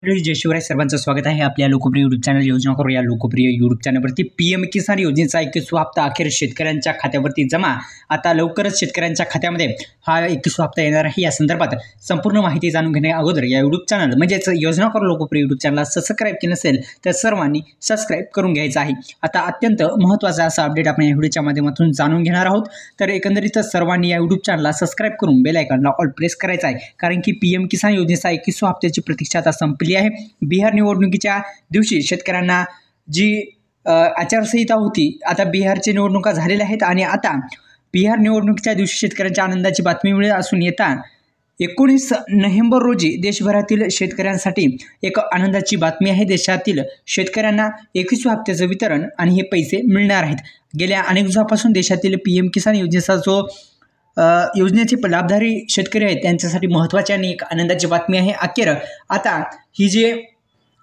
जय शिवराय. सर्वांचं स्वागत आहे आपल्या लोकप्रिय यूट्यूब चॅनल योजना करू या लोकप्रिय यूट्यूब चॅनलवरती. पीएम किसान योजनेचा 21वा हप्ता अखेर शेतकऱ्यांच्या खात्यावरती जमा. आता लवकरच शेतकऱ्यांच्या खात्यामध्ये हा 21वा हप्ता येणार आहे. या संदर्भात संपूर्ण माहिती जाणून घेण्या अगोदर या यूट्यूब चॅनल म्हणजेच योजना करू लोकप्रिय यूट्यूब चॅनलला सबस्क्राईब केलं नसेल तर सर्वांनी सबस्क्राईब करून घ्यायचं आहे. आता अत्यंत महत्त्वाचा असा अपडेट आपण या व्हिडिओच्या माध्यमातून जाणून घेणार आहोत. तर एकंदरीत सर्वांनी या यूट्यूब चॅनलला सबस्क्राईब करून बेल आयकॉनला ऑल प्रेस करायचा आहे, कारण की पीएम किसान योजनेचा 21वा हप्त्याची प्रतीक्षा आता संपली आहे. बिहार निवडणुकीच्या दिवशी शेतकऱ्यांना जी आचारसंहिता होती, आता बिहारच्या निवडणुका झालेल्या आहेत आणि आता बिहार निवडणुकीच्या दिवशी शेतकऱ्यांच्या आनंदाची बातमी मिळत असून येता 19 नोव्हेंबर रोजी देशभरातील शेतकऱ्यांसाठी एक आनंदाची बातमी आहे. देशातील शेतकऱ्यांना 21व्या हप्त्याचं वितरण आणि हे पैसे मिळणार आहेत. गेल्या अनेक दिवसापासून देशातील पीएम किसान योजनेचा जो योजनेचे लाभधारी शेतकरी आहेत त्यांच्यासाठी महत्त्वाची आणि एक आनंदाची बातमी आहे. अखेर आता ही जे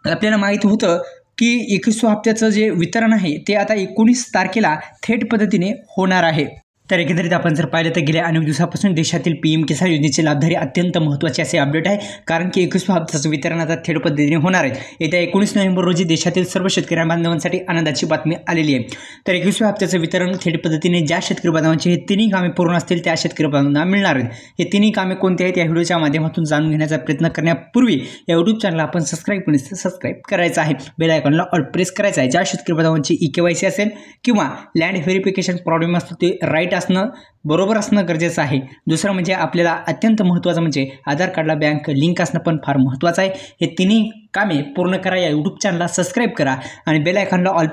आपल्याला माहीत होतं की 21व्या हप्त्याचं जे वितरण आहे ते आता 19 तारखेला थेट पद्धतीने होणार आहे. तर एकंदरीत आपण जर पाहिलं तर गेल्या अनेक दिवसापासून देशातील पीएम किसान योजनेचे लाभधारी अत्यंत महत्त्वाचे असे अपडेट आहे, कारण की 21व्या हप्त्याचं वितरण आता थेट पद्धतीने होणार आहे. येत्या 19 नोव्हेंबर रोजी देशातील सर्व शेतकरी बांधवांसाठी आनंदाची बातमी आलेली आहे. तर 21व्या हप्त्याचं वितरण थेट पद्धतीने ज्या शेतकरी बांधवांची हे तिन्ही कामे पूर्ण असतील त्या शेतकरी बांधवांना मिळणार आहेत. हे तिन्ही कामे कोणते आहेत या व्हिडिओच्या माध्यमातून जाणून घेण्याचा प्रयत्न करण्यापूर्वी या यूट्यूब चॅनलला आपण सबस्क्राईब करायचं आहे, बेल आयकॉनला ऑल प्रेस करायचं आहे. ज्या शेतकरी बांधवांची EKYC असेल किंवा लँड व्हेरिफिकेशन प्रॉब्लेम असतो ते राईट असणं बरोबर असणं गरजेचं आहे. दुसरं म्हणजे आपल्याला अत्यंत महत्त्वाचं म्हणजे आधार कार्डला बँक लिंक असणं पण फार महत्त्वाचं आहे. हे तिन्ही कामे पूर्ण करा. या यूट्यूब चॅनलला सबस्क्राईब करा आणि बेल आयकॉनला ऑल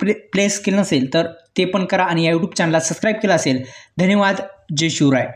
प्रेस केलं नसेल तर ते पण करा आणि या यूट्यूब चॅनलला सबस्क्राईब केलं असेल. धन्यवाद. जय शिवराय.